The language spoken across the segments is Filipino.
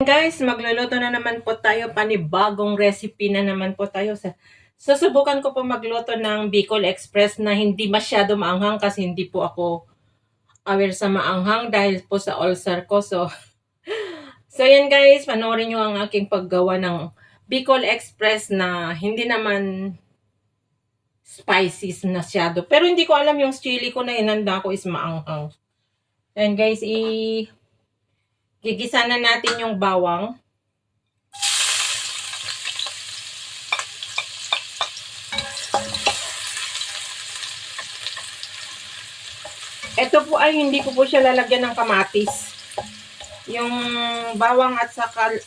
Guys, magluluto na naman po tayo, panibagong recipe na naman po tayo. Susubukan ko po magluto ng Bicol Express na hindi masyado maanghang kasi hindi po ako aware sa maanghang dahil po sa ulcer ko. So yan guys, panoorin nyo ang aking paggawa ng Bicol Express na hindi naman spicy masyado. Pero hindi ko alam yung chili ko na inanda ko is maanghang. And guys, gigisa na natin yung bawang. Ito po ay hindi ko po siya lalagyan ng kamatis. Yung bawang at saka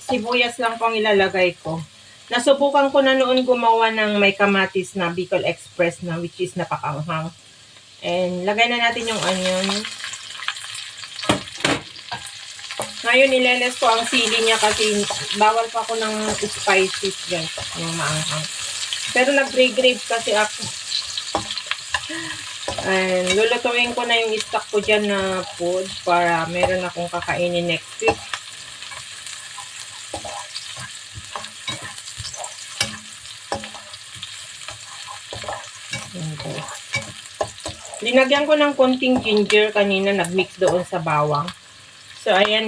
sibuyas lang po ang ilalagay ko. Nasubukan ko na noon gumawa ng may kamatis na Bicol Express na which is napakanghang. And lagay na natin yung onion. Ngayon nileles ko ang sili niya kasi bawal pa ako ng spices guys, yung maanghang. Pero nag-grave kasi ako. And lulutuin ko na yung stock ko dyan na food para meron akong kakainin next week. Okay. Linagyan ko ng konting ginger kanina, nagmix doon sa bawang. So ayan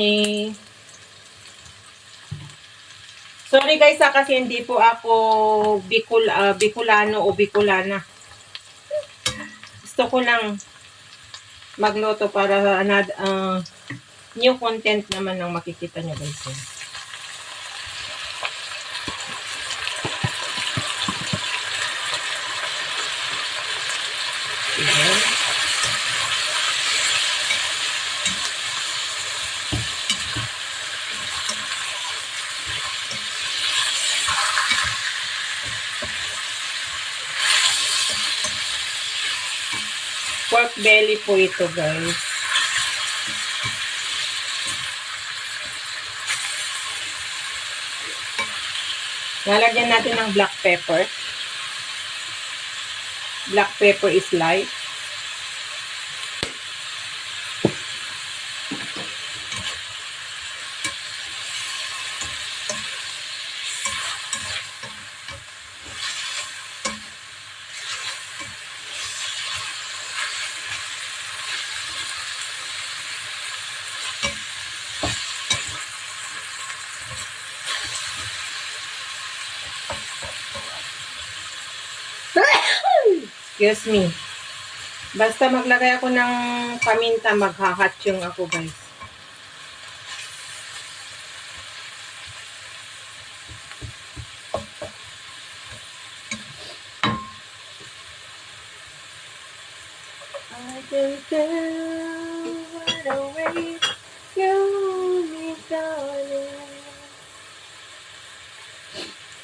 sorry guys kasi hindi po ako Bicolano o Bicolana. Gusto ko lang magluto para new content naman ang makikita nyo guys. Pork belly po ito guys. Lalagyan natin ng black pepper. Black pepper is light. Excuse me. Basta maglagay ako ng paminta, maghahatyong ako guys. I can tell what a way you need, darling.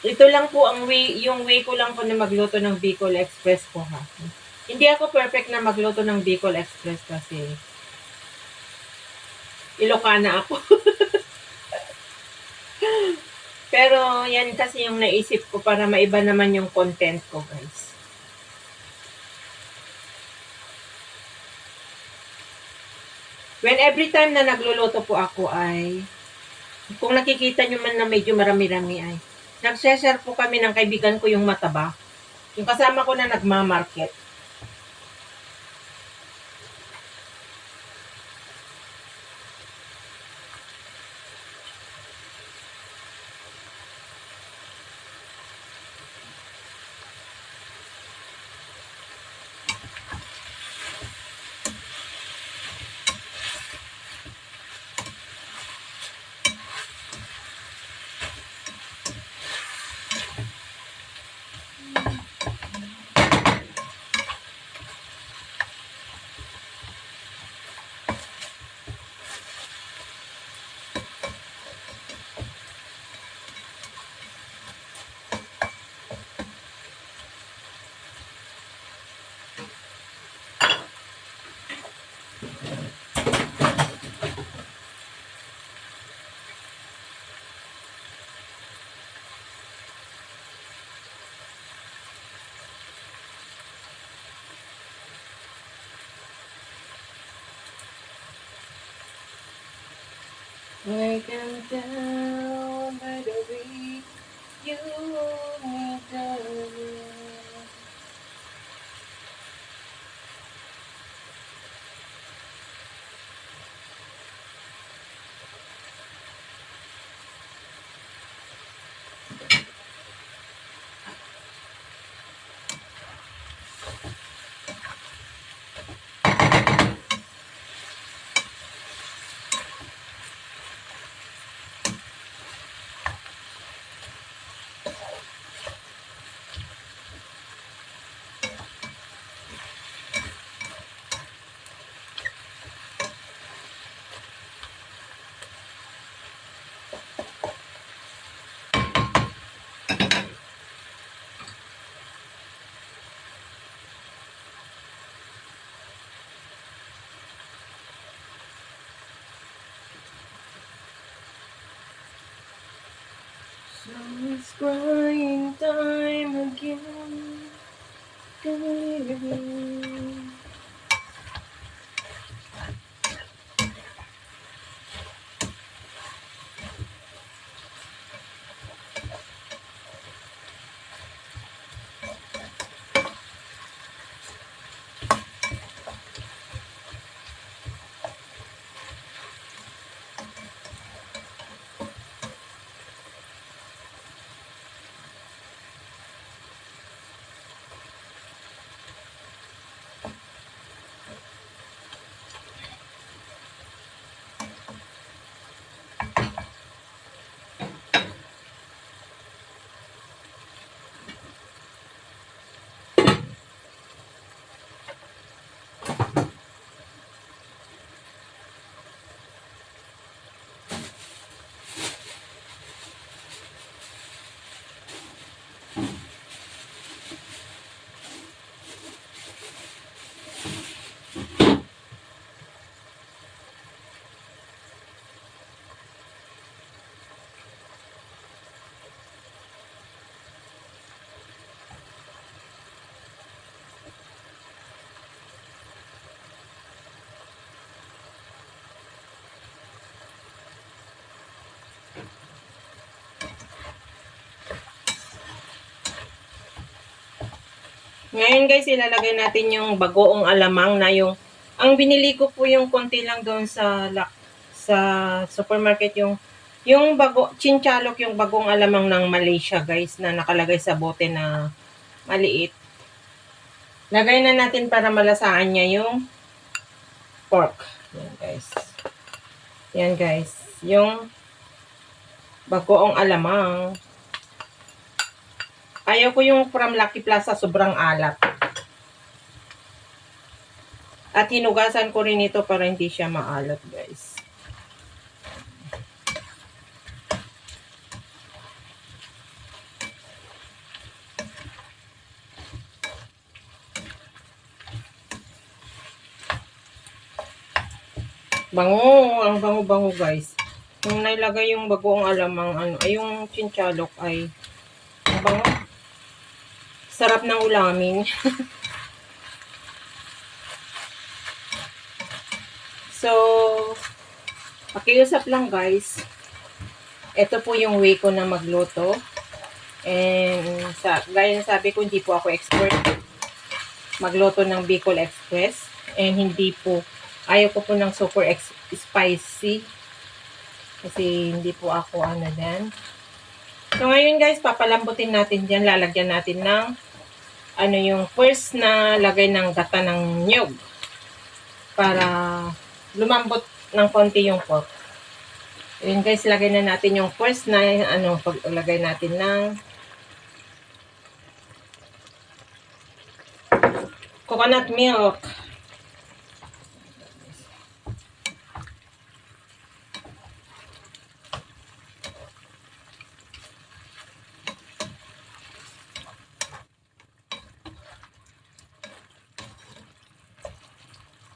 Ito lang po ang yung way ko lang po na magluto ng Bicol Express ko ha. Hindi ako perfect na magluto ng Bicol Express kasi Ilocana ako. Pero yan kasi yung naisip ko para maiba naman yung content ko guys. When every time na nagluluto po ako ay, kung nakikita nyo man na medyo marami-rami ay, nag-share po kami ng kaibigan ko yung mataba. Yung kasama ko na nagmamarket. I can tell by the way you hold me down. So it's crying time again. Ngayon guys, ilalagay natin yung bagoong alamang na yung ang binili ko po yung konti lang doon sa supermarket yung chinchalok yung bagong alamang ng Malaysia guys na nakalagay sa bote na maliit. Lagay na natin para malasaan niya yung pork. Yan guys. Yan guys, yung bagoong alamang. Ayaw ko yung from Lucky Plaza, sobrang alat. At hinugasan ko rin ito para hindi siya maalat, guys. Bango, ang bango-bango, guys. Nung nailagay yung bagoong alamang, ay yung chinchalok ay bango. Sarap ng ulamin. So, pakiusap lang guys. Ito po yung way ko na magluto. And gaya na sabi ko, hindi po ako expert magluto ng Bicol Express. And hindi po, ayaw ko po ng super spicy. Kasi hindi po ako din. So ngayon guys, papalambutin natin dyan. Lalagyan natin ng yung first na lagay ng gata ng nyug para lumambot ng konti yung pork. Yun guys, lagay na natin yung first na paglagay natin ng coconut milk.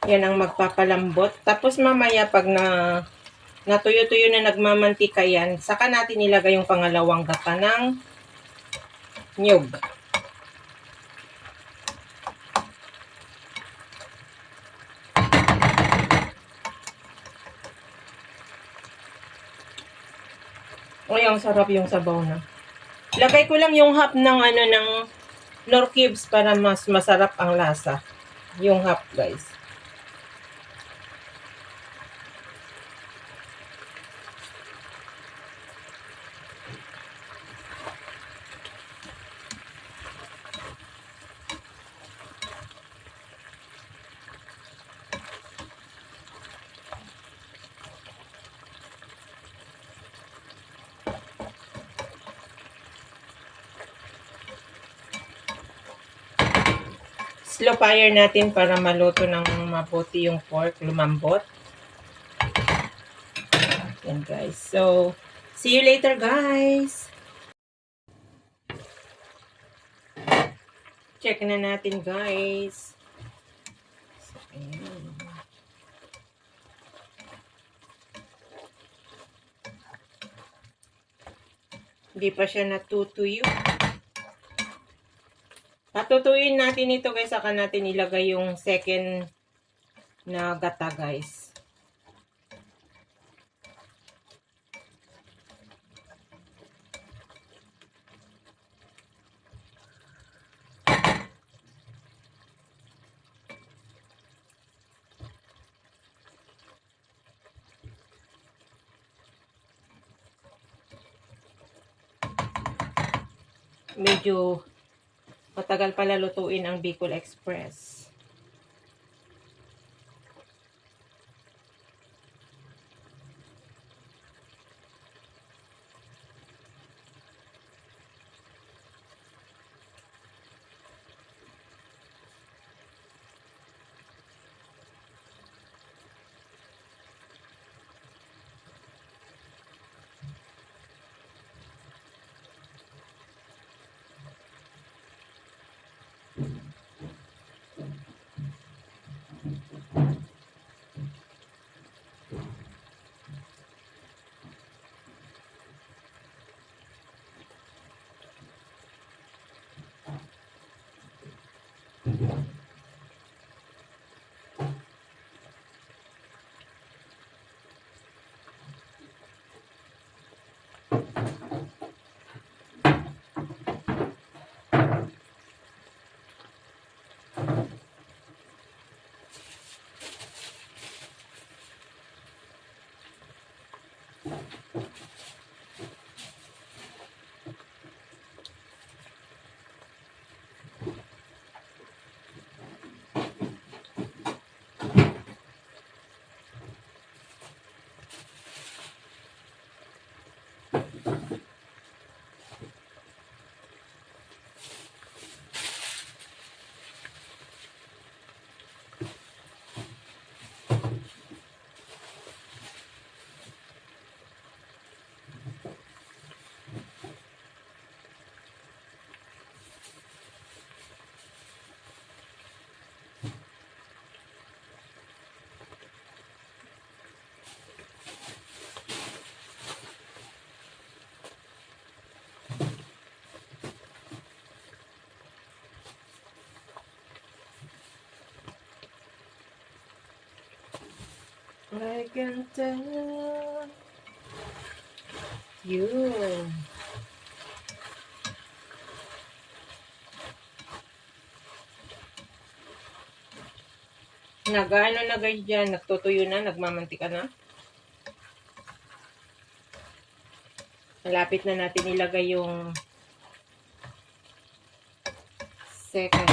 Yan ang magpapalambot. Tapos mamaya pag natuyo-tuyo na nagmamantika yan, saka natin ilagay yung pangalawang gata ng nyug. Ay, ang sarap yung sabaw na. Lagay ko lang yung half ng ng nor cubes para mas masarap ang lasa. Yung half, guys. Slow fire natin para maluto ng mabuti yung pork, lumambot. Yan, guys. So, see you later, guys. Check na natin, guys. So, ayan. Hindi pa siya natutuyo. Patutuyuin natin ito, guys. Saka natin ilagay yung second na gata, guys. Medyo matagal pala lutuin ang Bicol Express. I can tell you. Nag-ano na guys dyan, nagtutuyo na, nagmamantika na. Malapit na natin ilagay yung second.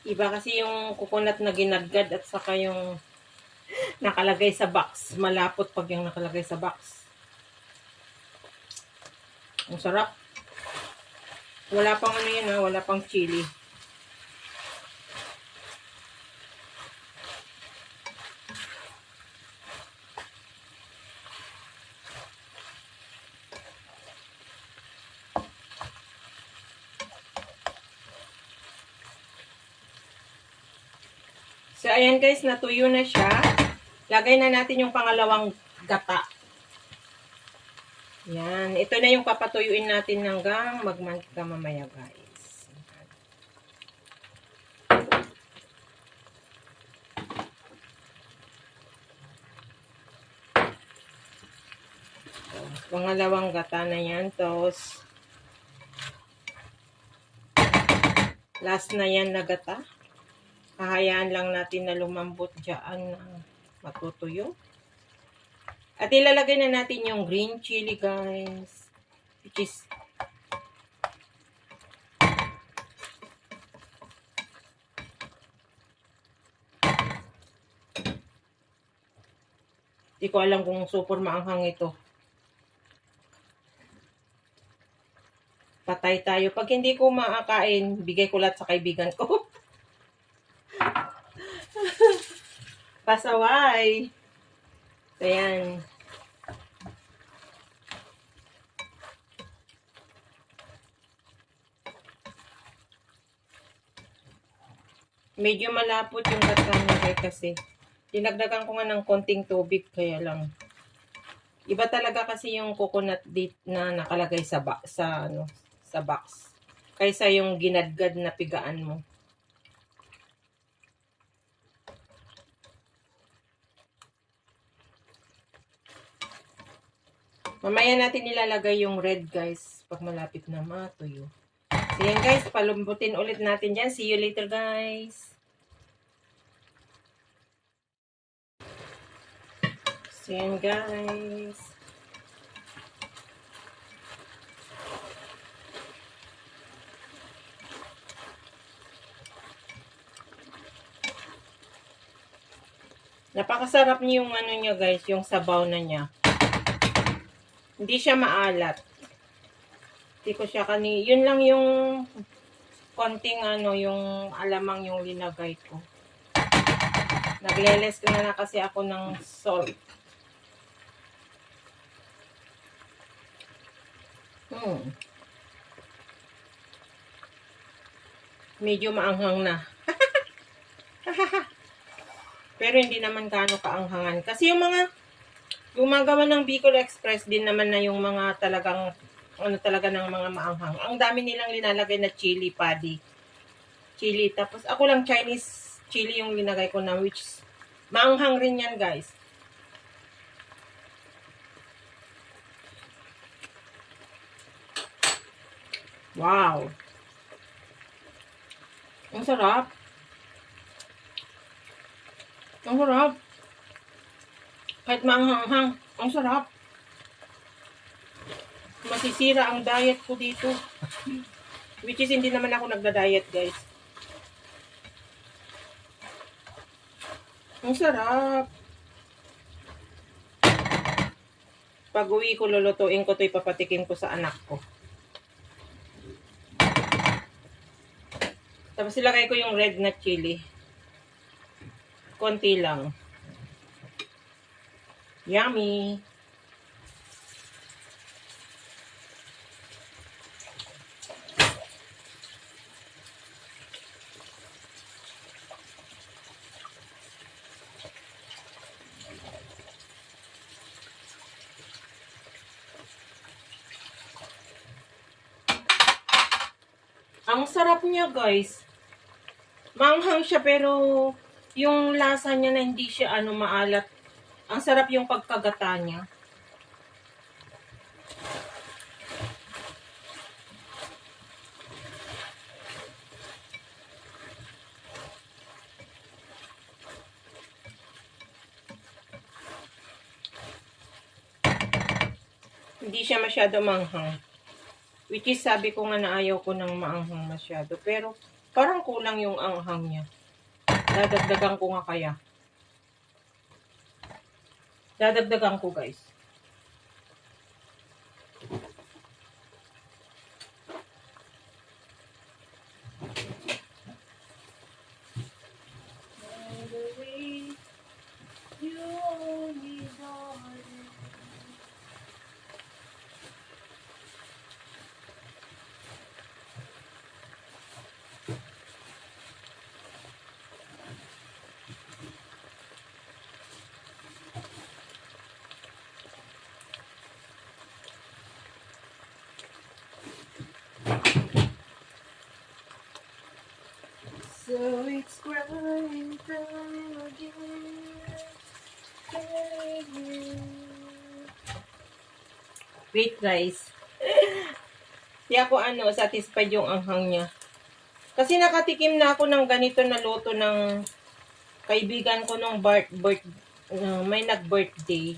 Iba kasi yung coconut na ginadgad at saka yung nakalagay sa box. Malapot pag yung nakalagay sa box. Ang sarap. Wala pang ano yan ha, wala pang chili. So, ayan guys, natuyo na siya. Lagay na natin yung pangalawang gata. Yan. Ito na yung papatuyuin natin hanggang magmantika mamaya guys. So, pangalawang gata na yan. Tapos, last na yan na gata. Hahayaan lang natin na lumambot dyan na matutuyo. At ilalagay na natin yung green chili guys. Which is di ko alam kung super maanghang ito. Patay tayo. Pag hindi ko makakain, bigay ko lahat sa kaibigan ko. Pasaway. Ayan. Medyo malapot yung gata niya kasi dinagdagan ko nga ng konting tubig kaya lang. Iba talaga kasi yung coconut date na nakalagay sa box kaysa yung ginadgad na pigaan mo. Mamaya natin ilalagay yung red guys pag malapit na matuyo. So yan guys, palumbutin ulit natin dyan. See you later guys. So yan guys. Napakasarap niyo yung ano niya guys, yung sabaw na niya. Hindi siya maalat. Hindi ko siya yun lang yung konting ano, yung alamang yung linagay ko. Nagleles ko na kasi ako ng salt. Medyo maanghang na. Pero hindi naman gaano kaanghangan. Kasi yung mga gumagawa ng Bicol Express din naman na yung mga talagang ano talaga ng mga maanghang. Ang dami nilang linalagay na chili padi. Chili. Tapos ako lang Chinese chili yung linagay ko na which maanghang rin yan guys. Wow. Ang sarap. Ang sarap. Kahit maanghang, ang sarap. Masisira ang diet ko dito. Which is hindi naman ako nagda-diet guys. Ang sarap. Pag uwi ko, lulutuin ko ito, ipapatikin ko sa anak ko. Tapos ilagay ko yung red na chili. Konti lang. Yummy! Ang sarap niya guys. Maanghang siya pero yung lasa niya na hindi siya ano maalat. Ang sarap yung pagkagata niya. Hindi siya masyado maanghang. Which is sabi ko nga na ayaw ko ng maanghang masyado. Pero Parang kulang yung anghang niya. Dadagdagan ko nga kaya. Dadagdagan ko, guys. So it's crying time again. Wait, guys. Di ako satisfied yung anghang niya. Kasi nakatikim na ako ng ganito na luto ng kaibigan ko nung may nag-birthday.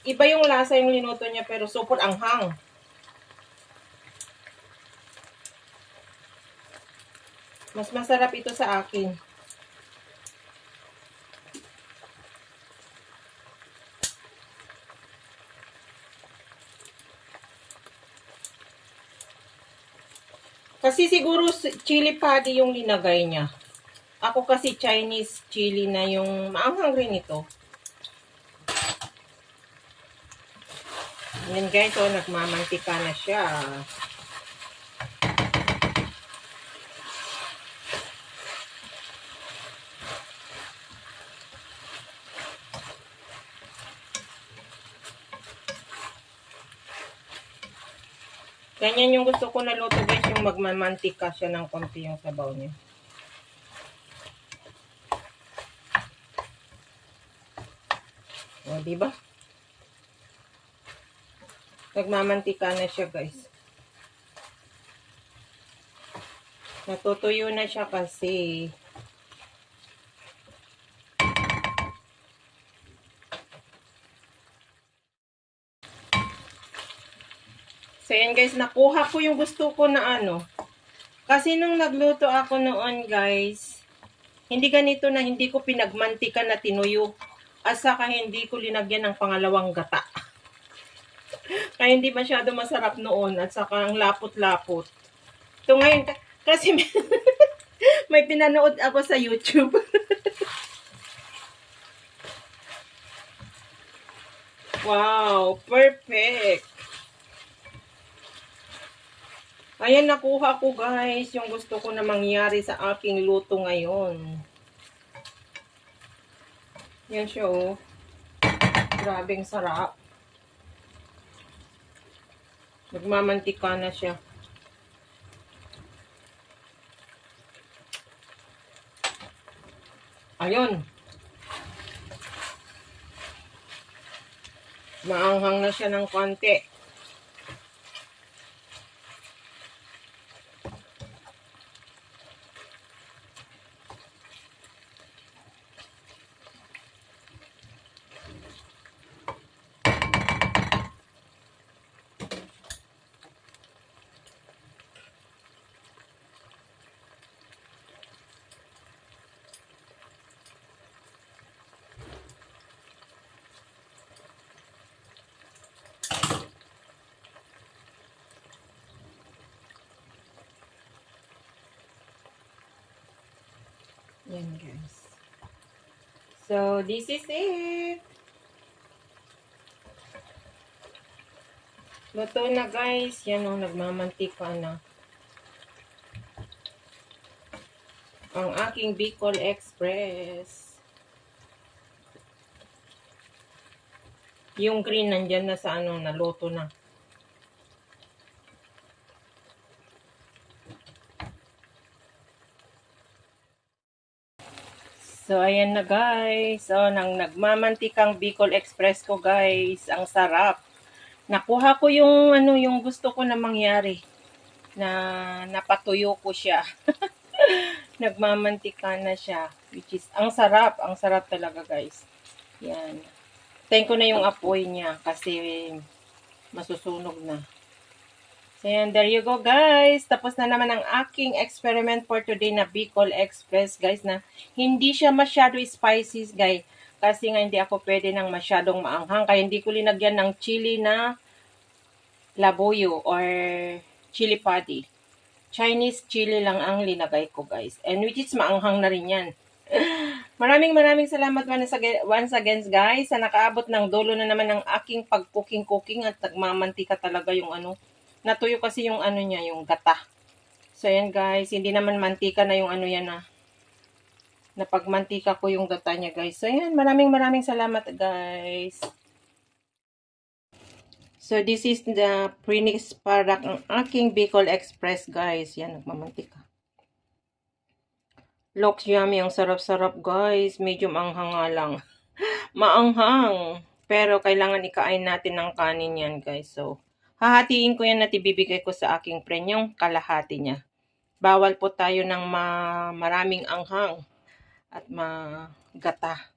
Iba yung lasa yung linuto niya pero super anghang. Mas masarap ito sa akin. Kasi siguro chili padi yung linagay niya. Ako kasi Chinese chili na yung maanghang rin ito. Yan guys, so nagmamantika na siya. Ganyan yung gusto ko na luto guys, yung magmamantika siya ng konti yung sabaw niya. O, diba? Nagmamantika na siya guys. Natutuyo na siya kasi. So, yan guys, nakuha ko yung gusto ko na Kasi nung nagluto ako noon guys, hindi ganito na hindi ko pinagmantika na tinuyo. At saka hindi ko linagyan ng pangalawang gata. Kaya hindi masyado masarap noon. At saka ang lapot-lapot. Ito ngayon, kasi may pinanood ako sa YouTube. Wow, perfect. Ayan, nakuha ko guys, yung gusto ko na mangyari sa aking luto ngayon. Yan siya oh. Grabing sarap. Nagmamantika na siya. Ayun. Maanghang na siya ng konti. Yan guys. So, this is it. Luto na guys. Yan o, nagmamantika na. Ang aking Bicol Express. Yung green nandyan na sa naluto na. So, ayan na guys. So, nagmamantikang Bicol Express ko guys. Ang sarap. Nakuha ko yung yung gusto ko na mangyari. Na napatuyo ko siya. Nagmamantika na siya. Which is, ang sarap. Ang sarap talaga guys. Yan. Tayin ko na yung apoy niya kasi masusunog na. So, yan, there you go, guys. Tapos na naman ang aking experiment for today na Bicol Express, guys, na hindi siya masyado spicy, guys. Kasi nga hindi ako pwede ng masyadong maanghang. Kaya hindi ko linagyan ng chili na labuyo or chili padi. Chinese chili lang ang linagay ko, guys. And which is maanghang na rin yan. Maraming salamat once again, guys, sa nakaabot ng dulo na naman ng aking pag-cooking at nagmamantika talaga yung ano. Natuyo kasi yung ano niya, yung gata. So, ayan, guys. Hindi naman mantika na yung ano yan na. Napagmantika ko yung gata niya, guys. So, ayan. Maraming salamat, guys. So, this is the finished product ng aking Bicol Express, guys. Yan, nagmamantika. Looks yummy. Ang sarap-sarap, guys. Medyo maanghang nga lang. Maanghang. Pero, kailangan ikain natin ng kanin yan, guys. So, hahatiin ko yan at ibibigay ko sa aking friend yung kalahati niya. Bawal po tayo ng maraming anghang at magata.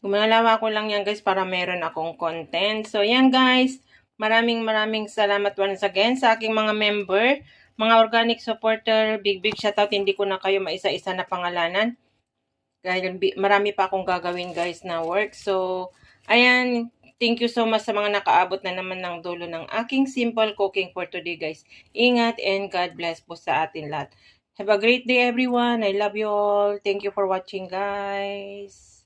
Gumanalawa ko lang yan, guys, para meron akong content. So, yan, guys. Maraming salamat once again sa aking mga member, mga organic supporter. Big shoutout. Hindi ko na kayo maisa-isa na pangalanan. Dahil marami pa akong gagawin, guys, na work. So, ayan. Thank you so much sa mga nakaabot na naman ng dulo ng aking simple cooking for today, guys. Ingat and God bless po sa atin lahat. Have a great day, everyone. I love you all. Thank you for watching, guys.